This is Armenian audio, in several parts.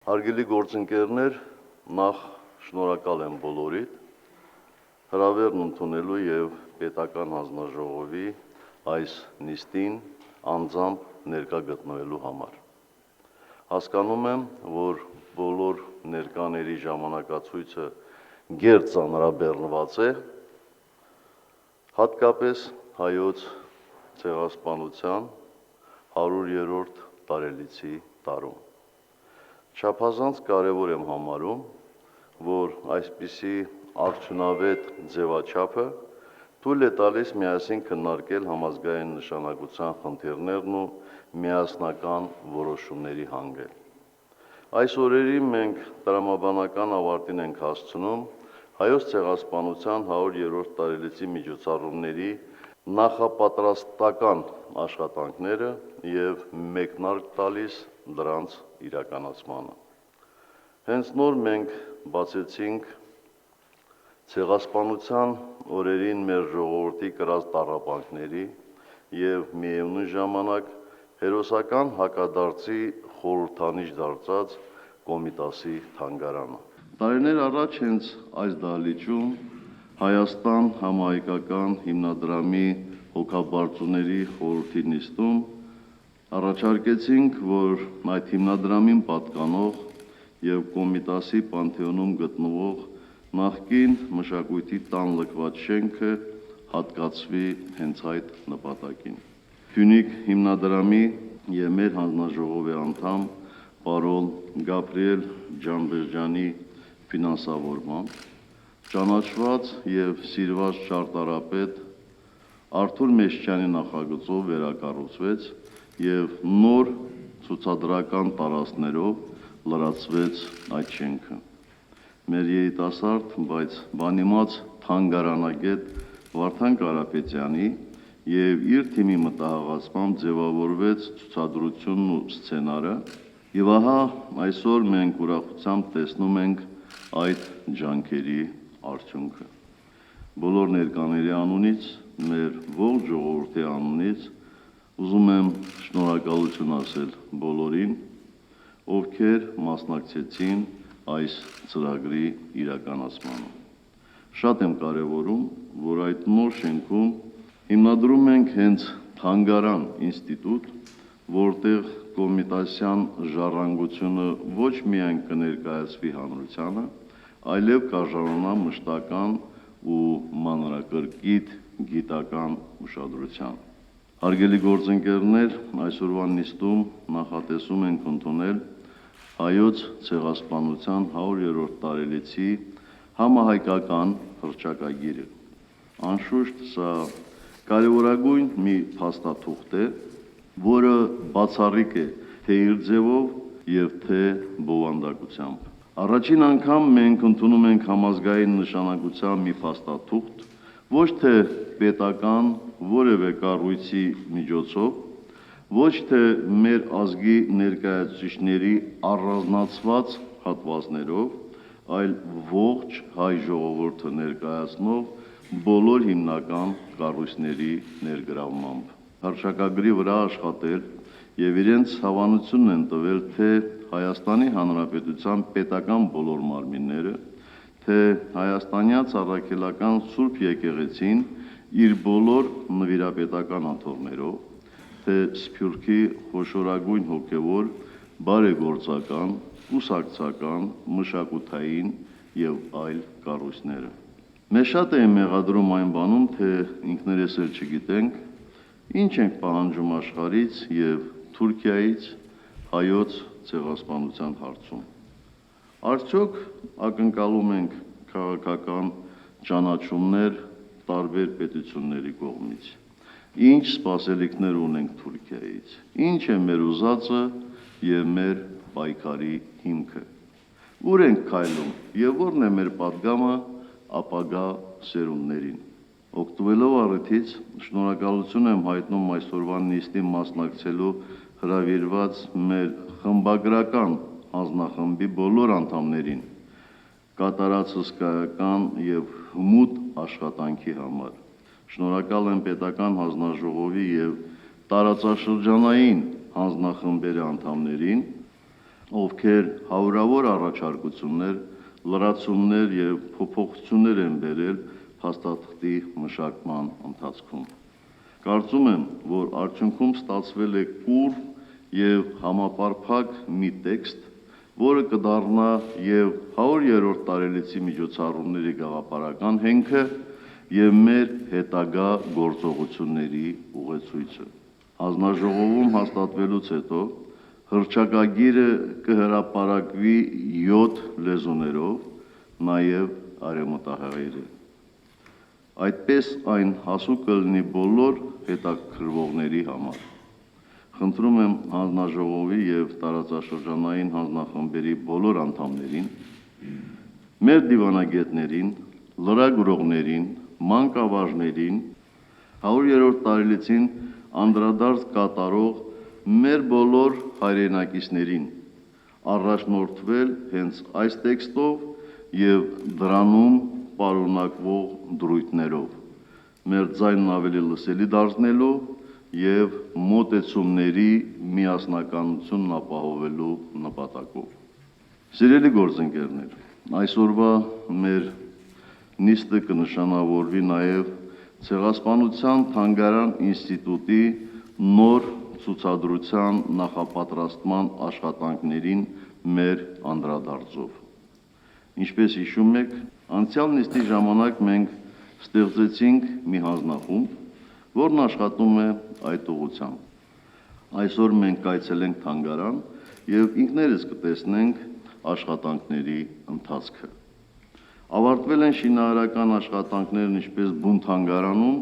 Հարգելի գործընկերներ, նախ շնորհակալ եմ բոլորիդ հրավերն ընդունելու եւ պետական հանձնաժողովի այս նիստին անձամբ ներկա գտնվելու համար։ Հասկանում եմ, որ բոլոր ներկաների ժամանակացույցը գերծ ծանրաբեռնված է, հատկապես հայոց ցեղասպանության 100-րդ տարելիցի տարում։ Չափազանց կարևոր եմ համարում, որ այսպիսի արդյունավետ ձևաչափը թույլ է տալիս միասին քննարկել համազգային նշանակության խնդիրներն ու միասնական որոշումների հանգել։ Այս օրերին մենք տրամաբանական ավարտին ենք հասցնում հայոց ցեղասպանության 100-րդ տարելիցի միջոցառումների նախապատրաստական աշխատանքները եւ մեկնարկ տալիս դրանց իրականացմանը։ Հենց նոր մենք բացեցինք ցեղասպանության օրերին մեր ժողովրդի կրած տառապանքների եւ միևնույն ժամանակ հերոսական հակադարձի խորհրդանիշ դարձած Կոմիտասի թանգարանը։ Տարիներ առաջ հենց այս դահլիճում Հայաստան համահայկական հիմնադրամի հոգաբարձուների խորհրդի նիստում առաջարկեցինք, որ այդ հիմնադրամին պատկանող եւ Կոմիտասի Պանթեոնում գտնվող նախկին մշակույթի տան լքված շենքը հատկացվի հենց այդ նպատակին։ Փյունիկ հիմնադրամի եւ մեր հանձնաժողովի անդամ պարոն Գաբրիել Ջանբերջյանի ֆինանսավորմամբ ճանաչված եւ սիրված ճարտարապետ Արթուր Մեշչյանի նախագծով վերակառուցվեց եւ նոր ցուցադրական տարածքներով լրացվեց այդ շենքը։ Մեր երիտասարդ, բայց բանիմաց թանգարանագետ Վարդան Կարապետյանի եւ իր թիմի մտահղացմամբ ձևավորվեց ցուցադրությունն ու սցենարը, եւ ահա այսօր մենք ուրախությամբ տեսնում ենք այդ ջանքերի արդյունքը։ Բոլոր ներկաների անունից, մեր ողջ ժողովրդի անունից ուզում եմ շնորհակալություն ասել բոլորին, ովքեր մասնակցեցին այս ծրագրի իրականացմանը։ Շատ եմ կարևորում, որ այդ նոր շենքում հիմնադրում ենք հենց թանգարան ինստիտուտ, որտեղ կոմիտասյան ժառանգությունը ոչ միայն կներկայացվի հանրությանը, այլև կարժանանա մշտական ու մանրակրկիտ գիտական ուշադրության։ Հարգելի գործընկերներ, այսօրվա նիստում նախատեսում ենք ընդունել հայոց ցեղասպանության 100-րդ տարելիցի համահայկական հռչակագիրը։ Անշուշտ սա կարևորագույն մի փաստաթուղթ է, որը բացառիկ է թե իր ձևով եւ թե բովանդակությամբ։ Առաջին անգամ մենք ընդունում ենք համազգային նշանակության մի փաստաթուղթ, ոչ թե պետական որևէ կառույցի միջոցով, ոչ թե մեր ազգի ներկայացուցիչների առանձնացված հատվածներով, այլ ողջ հայ ժողովուրդը ներկայացնող բոլոր հիմնական կառույցների ներգրավմամբ։ Հռչակագրի վրա աշխատել եւ իրենց հավանությունն են տվել թե Հայաստանի Հանրապետության պետական բոլոր մարմինները, թե հայաստանյաց առաքելական Սուրբ Եկեղեցին իր բոլոր նվիրապետական աթոռներով, թե Սփյուռքի խոշորագույն հոգևոր, բարեգործական, կուսակցական, մշակութային եւ այլ կառույցները։ Մեզ շատ է մեղադրում այն բանում, թե ինքներս էլ չգիտենք, ինչ ենք պահանջում աշխարհից եւ Թուրքիայից հայոց ցեղասպանության հարցում։ Արդյոք ակնկալում ենք քաղաքական ճանաչումներ տարբեր պետությունների կողմից։ Ինչ սպասելիքներ ունենք Թուրքիայից։ Ինչ է մեր ուզածը եւ մեր պայքարի հիմքը։ Ուր ենք քայլում եւ որն է մեր պատգամը ապագա սերունդներին։ Օգտվելով առիթից շնորհակալություն եմ հայտնում այսօրվա նիստին մասնակցելու հրավիրված մեր խմբագրական հանձնախմբի բոլոր անդամներին կատարած հսկայական եւ հմուտ աշխատանքի համար։ Շնորհակալ եմ պետական հանձնաժողովի եւ տարածաշրջանային հանձնախմբերի անդամներին, ովքեր հարյուրավոր առաջարկություններ, լրացումներ եւ փոփոխություններ են բերել փաստաթղթի մշակման ընթացքում։ Կարծում եմ, որ արդյունքում ստացվել է կուռ եւ համապարփակ մի տեքստ, որը կդառնա եւ 100-րդ տարելիցի միջոցառումների գաղափարական հենքը եւ մեր հետագա գործողությունների ուղեցույցը։ Հանձնաժողովում հաստատվելուց հետո հռչակագիրը կհրապարակվի 7 լեզուներով, նաեւ արևմտահայերեն։ Այդպես այն հասու կլինի բոլոր հետաքրքրվողների համար։ Խնդրում եմ հանձնաժողովի եւ տարածաշրջանային հանձնախմբերի բոլոր անդամներին, մեր դիվանագետներին, լրագրողներին, մանկավարժներին, 100-րդ տարելիցին անդրադարձ կատարող մեր բոլոր հայրենակիցներին առաջնորդվել հենց այս տեքստով եւ դրանում պարունակվող դրույթներով, մեր ձայնն ավելի լսելի դարձնելով եւ մոտեցումների միասնականությունն ապահովելու նպատակով։ Սիրելի գործընկերներ, այսօրվա մեր նիստը կնշանավորվի նաեւ Ցեղասպանության թանգարան ինստիտուտի նոր ցուցադրության նախապատրաստման աշխատանքներին մեր անդրադարձով։ Ինչպես հիշում եք, անցյալ նիստի ժամանակ մենք ստեղծեցինք մի հանձնախումբ, որն աշխատում է այդ ուղղությամբ։ Այսօր մենք կայցելենք թանգարան եւ ինքներս կտեսնենք աշխատանքների ընթացքը։ Ավարտվել են շինարարական աշխատանքներն ինչպես բուն թանգարանում,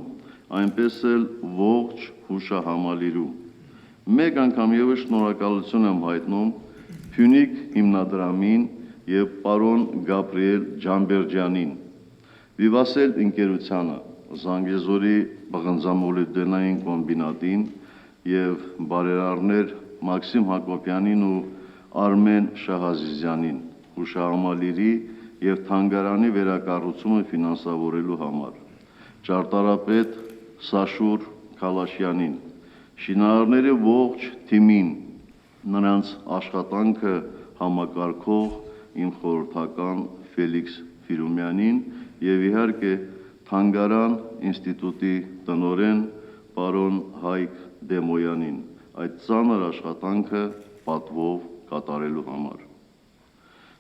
այնպես էլ ողջ հուշահամալիրում։ Մեկ անգամ եւս շնորհակալություն եմ հայտնում Փյունիկ հիմնադրամին եւ պարոն Գաբրիել Ջամբերջյանին, Վիվասել ընկերությանը, Զանգեզուրի բղնձամոլիբդենային կոմբինատին եւ բարերարներ Մաքսիմ Հակոբյանին ու Արմեն Շահազիզյանին հուշահամալիրի եւ թանգարանի վերակառուցումը ֆինանսավորելու համար, ճարտարապետ Սաշուր Քալաշյանին, շինարարների ողջ թիմին, նրանց աշխատանքը համակարգող իմ խորհրդական Ֆելիքս Ֆիրումյանին եւ իհարկե թանգարան ինստիտուտի տնօրեն պարոն Հայկ Դեմոյանին այդ ծանր աշխատանքը պատվով կատարելու համար։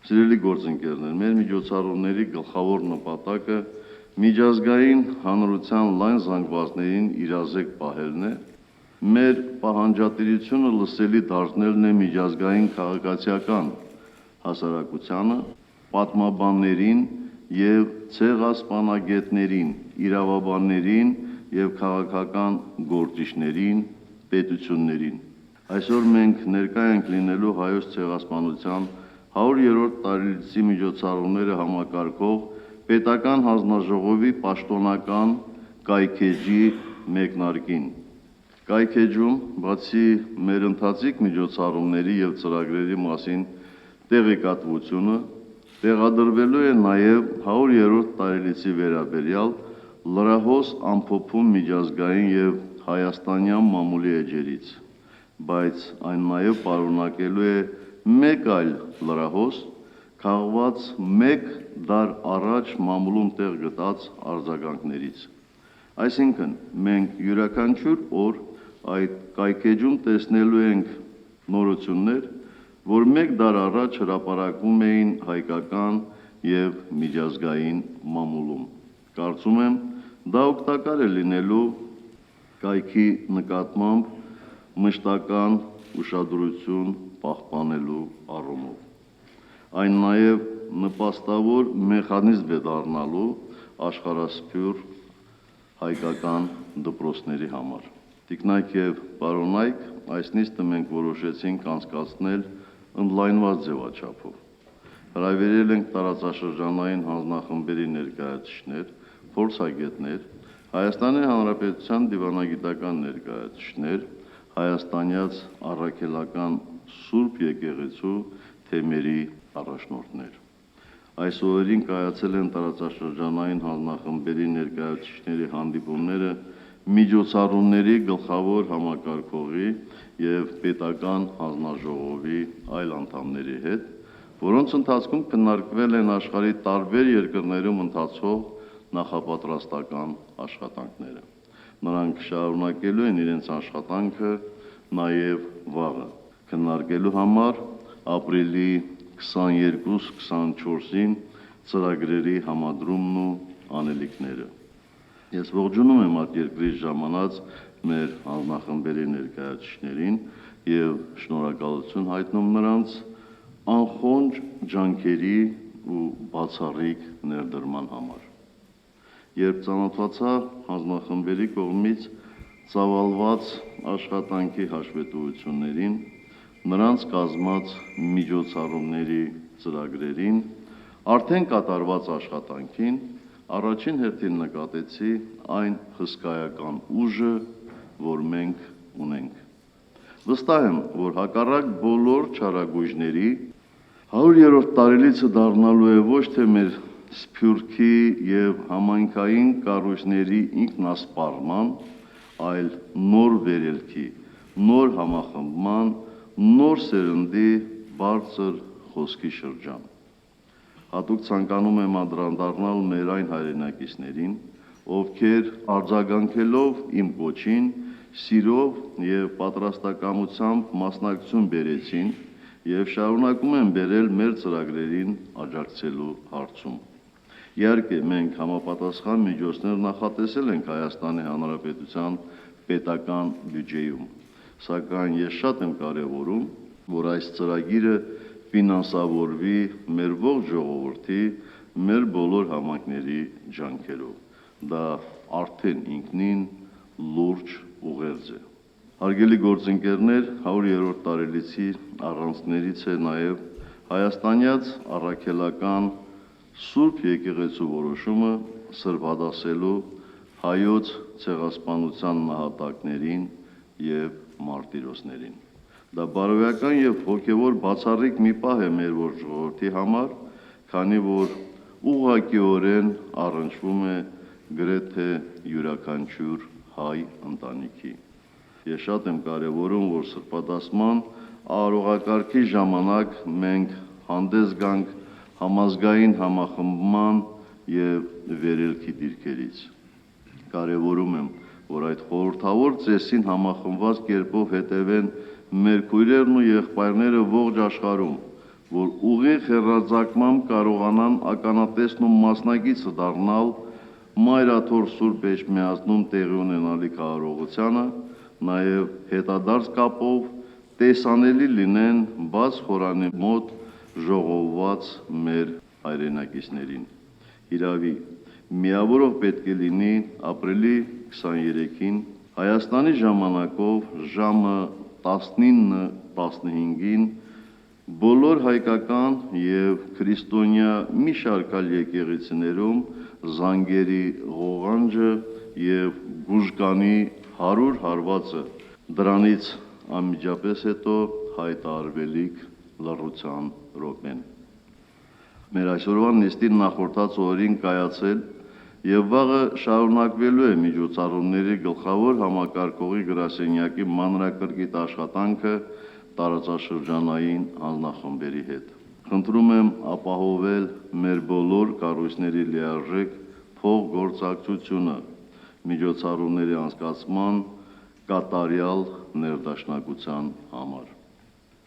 Սիրելի գործընկերներ, մեր միջոցառումների գլխավոր նպատակը միջազգային հանրության լայն զանգվածներին իրազեկ պահելն է, մեր պահանջատիրությունը լսելի դարձնելն է միջազգային քաղաքացիական հասարակությանը, պատմաբաններին եւ ցեղասպանագետներին, իրավաբաններին եւ քաղաքական գործիչներին, պետություններին։ Այսօր մենք ներկա ենք լինելու հայոց ցեղասպանության 100-րդ տարելիցի միջոցառումները համակարգող պետական հանձնաժողովի պաշտոնական կայքեջի մեկնարկին։ Կայքեջում, բացի մեր ընթացիկ միջոցառումների եւ ծրագրերի մասին տեղեկատվությունը, տեղադրվելու է նաեւ 100-րդ տարելիցի վերաբերյալ լրահոս ամփոփում միջազգային եւ հայաստանյան մամուլի էջերից, բայց այն նաեւ պարունակելու է մեկ այլ լրահոս, քաղված մեկ դար առաջ մամուլում տեղ գտած արձագանքներից։ Այսինքն, մենք յուրաքանչյուր օր այդ կայքեջում տեսնելու ենք նորություններ, որ մեկ դար առաջ հրապարակվում էին հայկական եւ միջազգային մամուլում։ Կարծում եմ, դա օգտակար է լինելու կայքի նկատմամբ մշտական ուշադրություն պահպանելու առումով։ Այն նաեւ նպաստավոր մեխանիզմ է դառնալու աշխարհասփյուր հայկական դպրոցների համար։ Տիկնայք եւ պարոնայք, այս նիստը մենք որոշեցինք անցկացնել ընդլայնված ձևաչափով։ Հրավիրել ենք տարածաշրջանային հանձնախմբերի ներկայացուցիչներ, փորձագետներ, Հայաստանի Հանրապետության դիվանագիտական ներկայացուցիչներ, հայաստանյաց առաքելական Սուրբ Եկեղեցու թեմերի առաջնորդներ։ Այս օրերին կայացել են տարածաշրջանային հանձնախմբերի ներկայացուցիչների հանդիպումները միջոցառումների գլխավոր համակարգողի և պետական հանձնաժողովի այլ անդամների հետ, որոնց ընթացքում քննարկվել են աշխարհի տարբեր երկրներում ընթացող նախապատրաստական աշխատանքները։ Նրանք շարունակելու են իրենց աշխատանքը նաև վաղը, քննարկելու համար ապրիլի 22-24-ին ծրագրերի համադրումն ու անելիքները։ Ես ողջունում եմ արտերկրից ժամանած մեր հանձնախմբերի ներկայացուցիչներին և շնորհակալություն հայտնում նրանց անխոնջ ջանքերի ու բացառիկ ներդրման համար։ Երբ ծանոթացա հանձնախմբերի կողմից ծավալված աշխատանքի հաշվետվություններին, նրանց կազմած միջոցառումների ծրագրերին, արդեն կատարված աշխատանքին, առաջին հերթին նկատեցի այն հսկայական ուժը, որ մենք ունենք։ Վստահ եմ, որ հակառակ բոլոր չարագույժների 100-րդ տարելիցը դառնալու է ոչ թե մեր սփյուռքի և համայնքային կառույցների ինքնասպառման, այլ նոր վերելքի, նոր համախմբման, նոր սերնդի բարձր խոսքի շրջան։ Հատուկ ցանկանում եմ անդրադառնալ մեր այն հայրենակիցներին, ովքեր արձագանքելով իմ կոչին, սիրով և պատրաստակամությամբ մասնակցություն բերեցին և շարունակում են բերել մեր ծրագրերին աջակցելու հարցում։ Իհարկե, մենք համապատասխան միջոցներ նախատեսել ենք Հայաստանի Հանրապետության պետական բյուջեում, սակայն ես շատ եմ կարևորում, որ այս ծրագիրը ֆինանսավորվի մեր ողջ ժողովրդի, մեր բոլոր համայնքների ջանքերով։ Դա արդեն ինքնին լուրջ ուղերձ է։ Հարգելի գործընկերներ, 100-րդ տարելիցի առանցքներից է նաև հայաստանյաց առաքելական Սուրբ Եկեղեցու որոշումը սրբադասելու հայոց ցեղասպանության նահատակներին և մարտիրոսներին։ Դա բարոյական և հոգևոր բացառիկ մի պահ է մեր ողջ ժողովրդի համար, քանի որ ուղղակիորեն առնչվում է գրեթե յուրաքանչյուր հայ ընտանիքի։ Ես շատ եմ կարևորում, որ սրբադասման արարողակարգի ժամանակ մենք հանդես գանք համազգային համախմբման և վերելքի դիրքերից։ Կարևորում եմ, որ այդ խորհրդավոր ծեսին համախմբված կերպով հետևեն մեր քույրերն ու եղբայրները ողջ աշխարհում, որ ուղիղ հեռարձակմամբ կարողանան ականատեսն ու մասնակիցը դառնալ Մայրաթոր Սուրբ Էջմիածնում տեղի ունենալիք արարողությանը, նաև հետադարձ կապով տեսանելի լինեն բաց խորանի մոտ ժողովված մեր հայրենակիցներին։ Հիրավի, միավորով պետք է լինի ապրիլի 23-ին Հայաստանի ժամանակով ժամը 19:15-ին բոլոր հայկական և քրիստոնյա մի շարք այլ եկեղեցիներում զանգերի ղողանջը և գուժկանի 100 հարվածը, դրանից անմիջապես հետո հայտարարվելիք լռության րոպեն։ Մեր այսօրվա նիստին նախորդած օրերին կայացել և վաղը շարունակվելու է միջոցառումների գլխավոր համակարգողի գրասենյակի մանրակրկիտ աշխատանքը տարածաշրջանային հանձնախմբերի հետ։ Խնդրում եմ ապահովել մեր բոլոր կառույցների լիարժեք փոխգործակցությունը միջոցառումների անցկացման կատարյալ ներդաշնակության համար։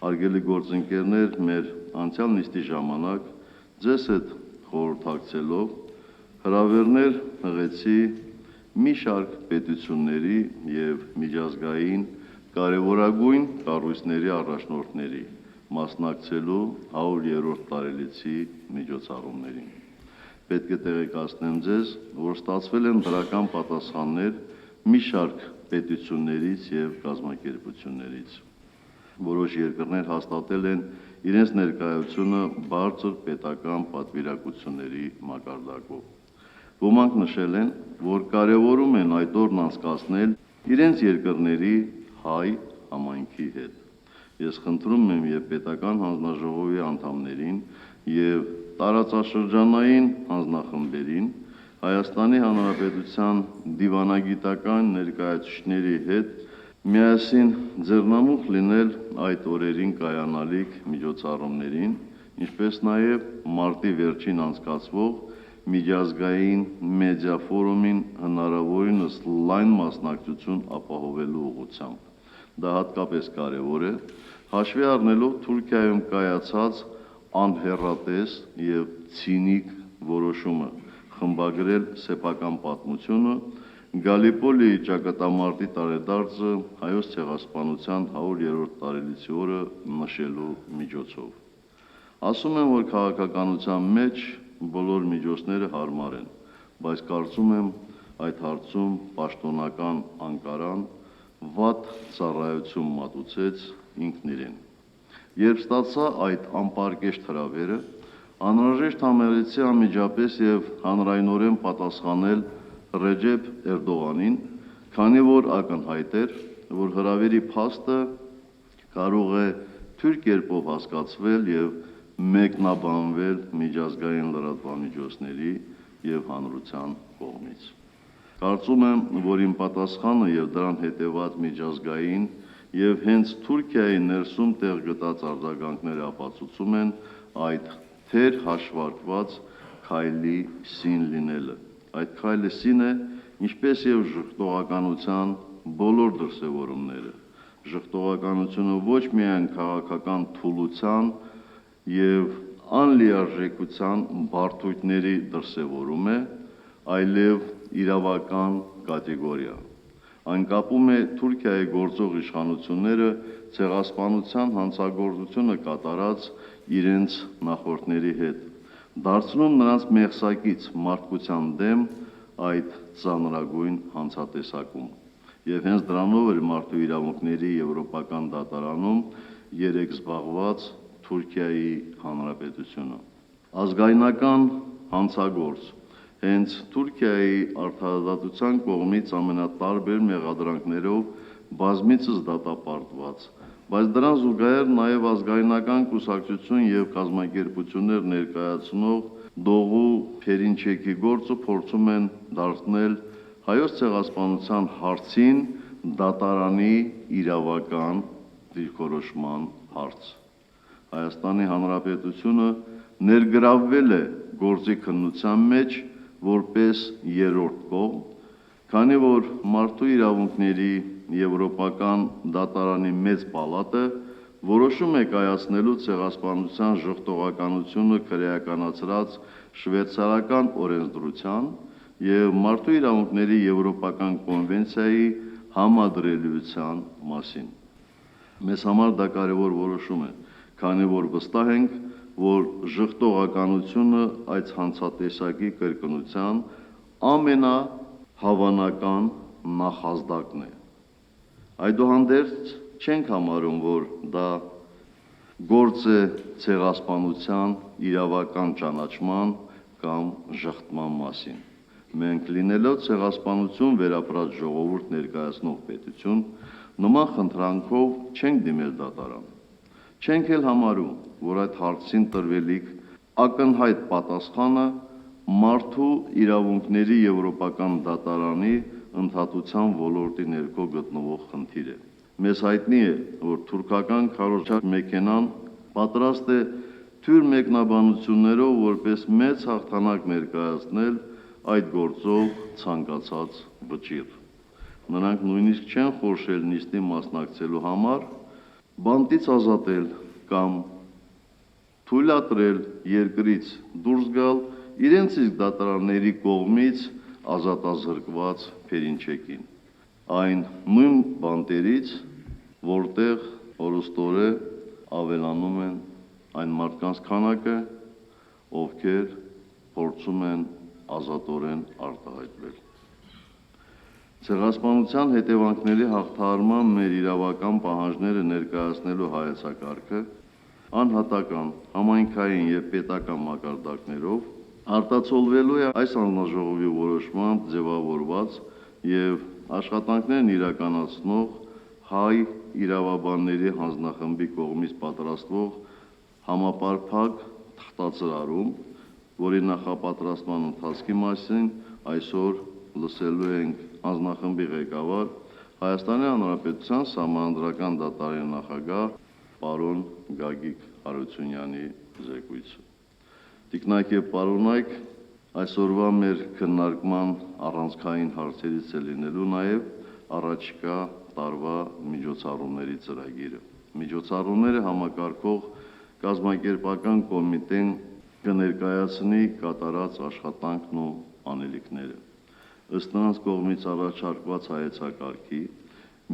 Հարգելի գործընկերներ, մեր անցյալ նիստի ժամանակ ձեզ հետ խորհրդակցելով հրավերներ հղեցի մի շարք պետությունների և միջազգային կարևորագույն կառույցների առաջնորդների մասնակցելու 100-րդ տարելիցի միջոցառումներին։ Պետք է տեղեկացնեմ ձեզ, որ ստացվել են դրական պատասխաններ մի շարք պետություններից և կազմակերպություններից։ Որոշ երկրներ հաստատել են իրենց ներկայությունը բարձր պետական պատվիրակությունների մակարդակով։ Ոմանք նշել են, որ կարևորում են այդ օրն անցկացնել իրենց երկրների հայ համայնքի հետ։ Ես խնդրում եմ և պետական հանձնաժողովի անդամներին և տարածաշրջանային հանձնախմբերին Հայաստանի Հանրապետության դիվանագիտական ներկայացուցիչների հետ միասին ձեռնամուխ լինել այդ օրերին կայանալիք միջոցառումներին, ինչպես նաև մարտի վերջին անցկացվող միջազգային մեդիա ֆորումին հնարավորինս լայն մասնակցություն ապահովելու ուղղությամբ։ Դա հատկապես կարևոր է, հաշվի առնելով Թուրքիայում կայացած անհեռատես եւ ցինիկ որոշումը խմբագրել սեփական պատմությունը Գալիպոլի ճակատամարտի տարեդարձը հայոց ցեղասպանության 100-րդ տարելիցի օրը նշելու միջոցով։ Ասում եմ, որ քաղաքականության մեջ բոլոր միջոցները հարմար են, բայց կարծում եմ այդ հարցում պաշտոնական Անկարան վատ ծառայություն մատուցեց ինքն իրեն։ Երբ ստացա այդ անպարկեշտ հրավերը, անհրաժեշտ համեցի անմիջապես եւ հանրայնորեն պատասխանել Ռեջեփ Էրդողանին, քանի որ ակնհայտ էր, որ հրավերի փաստը կարող է թույլ կերպով հասկացվել եւ մեկնաբանվել միջազգային լրատվամիջոցների եւ հանրության կողմից։ Կարծում եմ, որ իմ պատասխանը եւ դրան հետեւած միջազգային եւ հենց Թուրքիայի ներսում տեղ գտած արձագանքները ապացուցում են այդ թեր հաշվարկված քայլի սին լինելը։ Այդ քայլը սին է, ինչպես եւ ժխտողականության բոլոր դրսևորումները։ Ժխտողականությունը ոչ միայն քաղաքական թուլության եւ անլիարժեքության բարդույթների դրսևորում է, այլև իրավական կատեգորիա։ Այն կապում է Թուրքիայի գործող իշխանությունները ցեղասպանության հանցագործությունը կատարած իրենց նախորդների հետ, դարձնում նրանց մեղսակից մարդկության դեմ այդ ծանրագույն հանցատեսակում։ Եվ հենց դրանով էր մարդու իրավունքների եվրոպական դատարանում երեք զբաղված Թուրքիայի Հանրապետությունը։ Ազգայնական հանցագործ հենց Թուրքիայի արդարադատության կողմից ամենատարբեր մեղադրանքներով բազմիցս դատապարտված, բայց դրան զուգահեռ նաև ազգայնական կուսակցություն եւ կազմակերպություններ ներկայացնող Դողու Փերինչեքի գործը փորձում են դարձնել հայոց ցեղասպանության հարցին դատարանի իրավական դիրքորոշման հարց։ Հայաստանի Հանրապետությունը ներգրավվել է գործի քննության մեջ որպես երրորդ կողմ, քանի որ մարդու իրավունքների եվրոպական դատարանի մեծ պալատը որոշում է կայացնելու ցեղասպանության ժխտողականությունը քրեականացրած շվեյցարական օրենսդրության եւ մարդու իրավունքների եվրոպական կոնվենցիայի համադրելիության մասին։ Մեզ համար դա կարևոր որոշում է, քանի որ վստահ ենք, որ ժխտողականությունը այդ հանցատեսակի կրկնության ամենահավանական նախազդակն է։ Այդուհանդերձ չենք համարում, որ դա գործ է ցեղասպանության իրավական ճանաչման կամ ժխտման մասին։ Մենք լինելով ցեղասպանություն վերապրած ժողովուրդ ներկայացնող պետություն, նման խնդրանքով չենք դիմել դատարան։ Չենք էլ համարում, որ այդ հարցին տրվելիք ակնհայտ պատասխանը մարդու իրավունքների եվրոպական դատարանի ընդհատության ոլորտի ներքո գտնվող խնդիր է։ Մեզ հայտնի է, որ թուրքական քարոզչական մեքենան պատրաստ է թյուր մեկնաբանություններով որպես մեծ հաղթանակ ներկայացնել այդ գործով ցանկացած վճիռ։ Նրանք նույնիսկ չեն խորշել նիստին մասնակցելու համար բանտից ազատել կամ թույլատրել երկրից դուրս գալ իրենց իսկ դատարանների կողմից ազատազրկված Փերինչեկին։ Այն նույն բանտերից, որտեղ օրոստորե ավելանում են այն մարդկանց քանակը, ովքեր փորձում են ազատորեն արտահայտվել։ Ցեղասպանության հետևանքների հաղթահարման մեր իրավական պահանջները ներկայացնելու հայեցակարգը անհատական, համայնքային եւ պետական մակարդակներով արտացոլվելու է այս հանձնաժողովի որոշմամբ ձևավորված եւ աշխատանքներն իրականացնող հայ իրավաբանների հանձնախմբի կողմից պատրաստվող համապարփակ թղթածրարում, որի նախապատրաստման ընթացքի մասին այսօր լսելու ենք անձնախմբի ղեկավար Հայաստանի Հանրապետության Սահմանադրական դատարանի նախագահ պարոն Գագիկ Հարությունյանի զեկույցը։ Տիկնայք եւ պարոնայք, այսօրվա մեր քննարկման առանցքային հարցերից է լինելու նաև առաջիկա տարվա միջոցառումների ծրագիրը։ Միջոցառումները համակարգող կազմակերպական կոմիտեն կներկայացնի կատարած աշխատանքն ու անելիքները։ Ըստ նրանց կողմից առաջարկված հայեցակարգի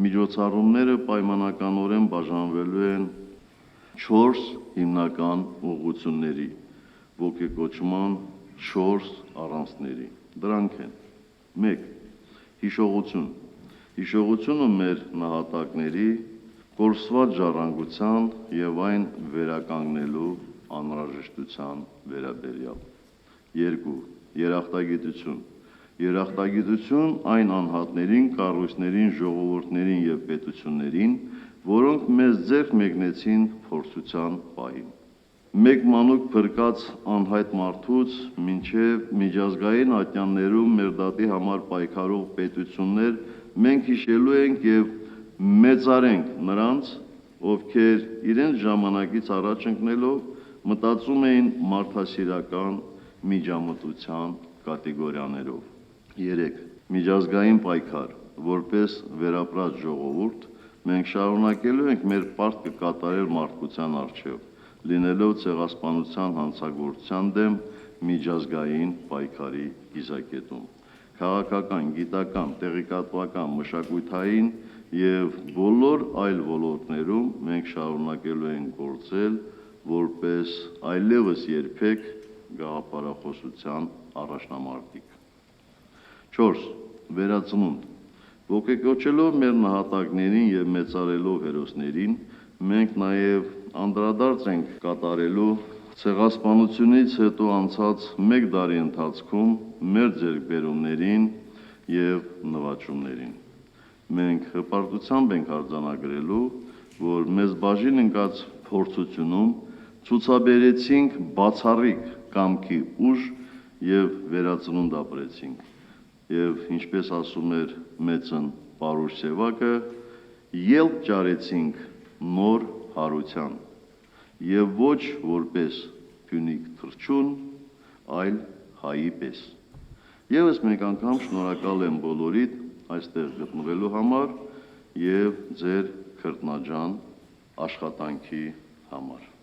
միջոցառումները պայմանականորեն բաժանվելու են 4 հիմնական ուղղությունների, ոգեկոչման 4 առանցքների։ Դրանք են. 1. Հիշողություն։ Հիշողությունը մեր նահատակների կորսված ժառանգության եւ այն վերականգնելու անհրաժեշտության վերաբերյալ։ 2. Երախտագիտություն։ Երախտագիտություն այն անհատներին, կառույցներին, ժողովուրդներին եւ պետություններին, որոնք մեզ ձեռք մեկնեցին փորձության պահին։ Մեկ մանուկ փրկած անհայտ մարդուց մինչև միջազգային ատյաններում մեր դատի համար պայքարող պետություններ մենք հիշելու ենք եւ մեծարենք նրանց, ովքեր իրենց ժամանակից առաջ ընկնելով մտածում էին մարդասիրական միջամտության կատեգորիաներով։ 3. Միջազգային պայքար, որպես վերապրած ժողովուրդ, մենք շարունակելու ենք մեր պարտքը կատարել մարդկության առջև, լինելով ցեղասպանության հանցագործության դեմ միջազգային պայքարի կիզակետում։ Քաղաքական, գիտական, տեղեկատվական, մշակութային եւ բոլոր այլ ոլորտներում մենք շարունակելու ենք գործել որպես այլևս երբեք գաղափարախոսության առաջնամարտիկ։ 4. Վերածնունդ։ Ոգեկոչելով մեր նահատակներին եւ մեծարելով հերոսներին, մենք նաեւ անդրադարձ ենք կատարելու ցեղասպանությունից հետո անցած 1 տարի ընթացքում մեր ձեռքբերումներին եւ նվաճումներին։ Մենք հպարտությամբ ենք արձանագրելու, որ մեզ բաժին ընկած փորձությունում ցուցաբերեցինք բացառիկ կամքի ուժ եւ վերածնունդ ապրեցինք։ Եվ ինչպես ասում էր մեծն Պարուշ Սևակը, ելք ճարեցինք նոր հարության եւ ոչ որպես Փյունիկ թռչուն, այլ հայի պես։ Եվս մեկ անգամ շնորհակալ եմ բոլորիդ այստեղ գտնվելու համար եւ ձեր քրտնաջան աշխատանքի համար։